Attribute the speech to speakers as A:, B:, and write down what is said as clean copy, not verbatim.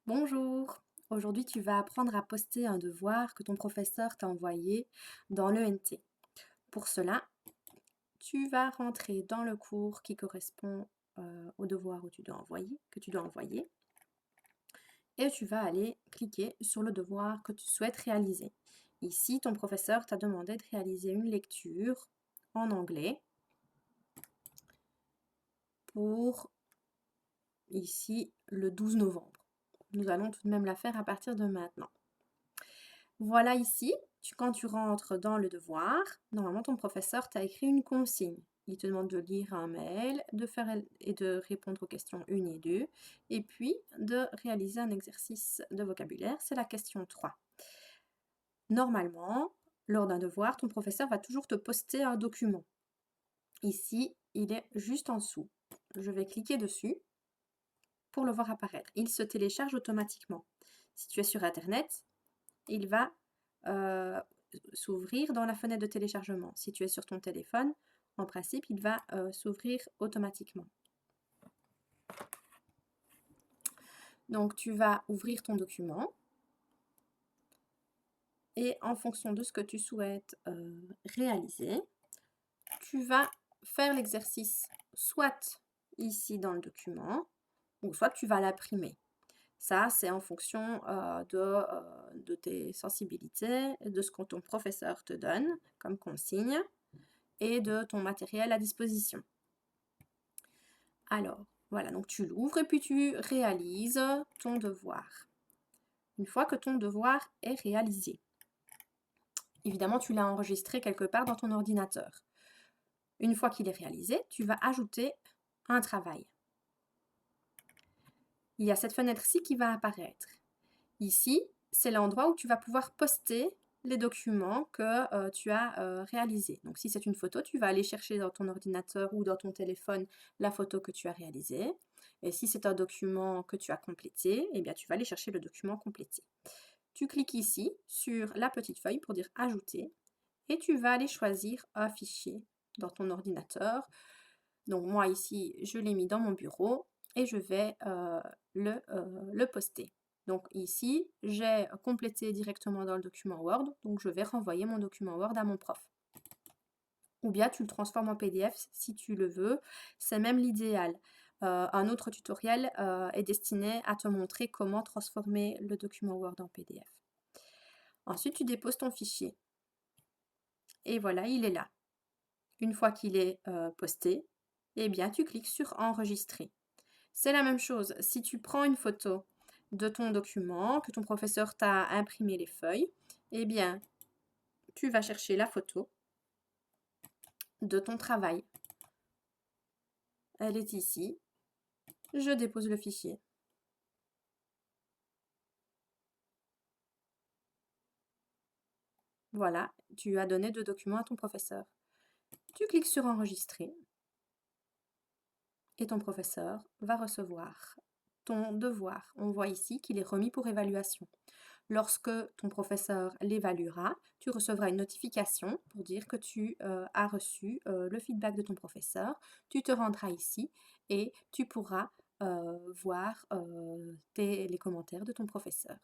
A: Bonjour, aujourd'hui tu vas apprendre à poster un devoir que ton professeur t'a envoyé dans l'ENT. Pour cela, tu vas rentrer dans le cours qui correspond au devoir que tu dois envoyer et tu vas aller cliquer sur le devoir que tu souhaites réaliser. Ici, ton professeur t'a demandé de réaliser une lecture en anglais pour ici le 12 novembre. Nous allons tout de même la faire à partir de maintenant. Voilà ici, quand tu rentres dans le devoir, normalement ton professeur t'a écrit une consigne. Il te demande de lire un mail, et de répondre aux questions 1 et 2, et puis de réaliser un exercice de vocabulaire, c'est la question 3. Normalement, lors d'un devoir, ton professeur va toujours te poster un document. Ici, il est juste en dessous. Je vais cliquer dessus pour le voir apparaître. Il se télécharge automatiquement. Si tu es sur Internet, il va s'ouvrir dans la fenêtre de téléchargement. Si tu es sur ton téléphone, en principe, il va s'ouvrir automatiquement. Donc, tu vas ouvrir ton document et en fonction de ce que tu souhaites réaliser, tu vas faire l'exercice soit ici dans le document, ou soit tu vas l'imprimer. Ça, c'est en fonction de tes sensibilités, de ce que ton professeur te donne comme consigne et de ton matériel à disposition. Alors, voilà, donc tu l'ouvres et puis tu réalises ton devoir. Une fois que ton devoir est réalisé, évidemment, tu l'as enregistré quelque part dans ton ordinateur. Une fois qu'il est réalisé, tu vas ajouter un travail. Il y a cette fenêtre-ci qui va apparaître. Ici, c'est l'endroit où tu vas pouvoir poster les documents que tu as réalisés. Donc, si c'est une photo, tu vas aller chercher dans ton ordinateur ou dans ton téléphone la photo que tu as réalisée. Et si c'est un document que tu as complété, eh bien, tu vas aller chercher le document complété. Tu cliques ici sur la petite feuille pour dire Ajouter et tu vas aller choisir un fichier dans ton ordinateur. Donc, moi ici, je l'ai mis dans mon bureau et je vais le poster. Donc ici, j'ai complété directement dans le document Word, donc je vais renvoyer mon document Word à mon prof. Ou bien tu le transformes en PDF si tu le veux, c'est même l'idéal. Un autre tutoriel est destiné à te montrer comment transformer le document Word en PDF. Ensuite, tu déposes ton fichier. Et voilà, il est là. Une fois qu'il est posté, eh bien, tu cliques sur Enregistrer. C'est la même chose. Si tu prends une photo de ton document, que ton professeur t'a imprimé les feuilles, eh bien, tu vas chercher la photo de ton travail. Elle est ici. Je dépose le fichier. Voilà, tu as donné 2 documents à ton professeur. Tu cliques sur Enregistrer et ton professeur va recevoir ton devoir. On voit ici qu'il est remis pour évaluation. Lorsque ton professeur l'évaluera, tu recevras une notification pour dire que tu as reçu le feedback de ton professeur. Tu te rendras ici et tu pourras voir les commentaires de ton professeur.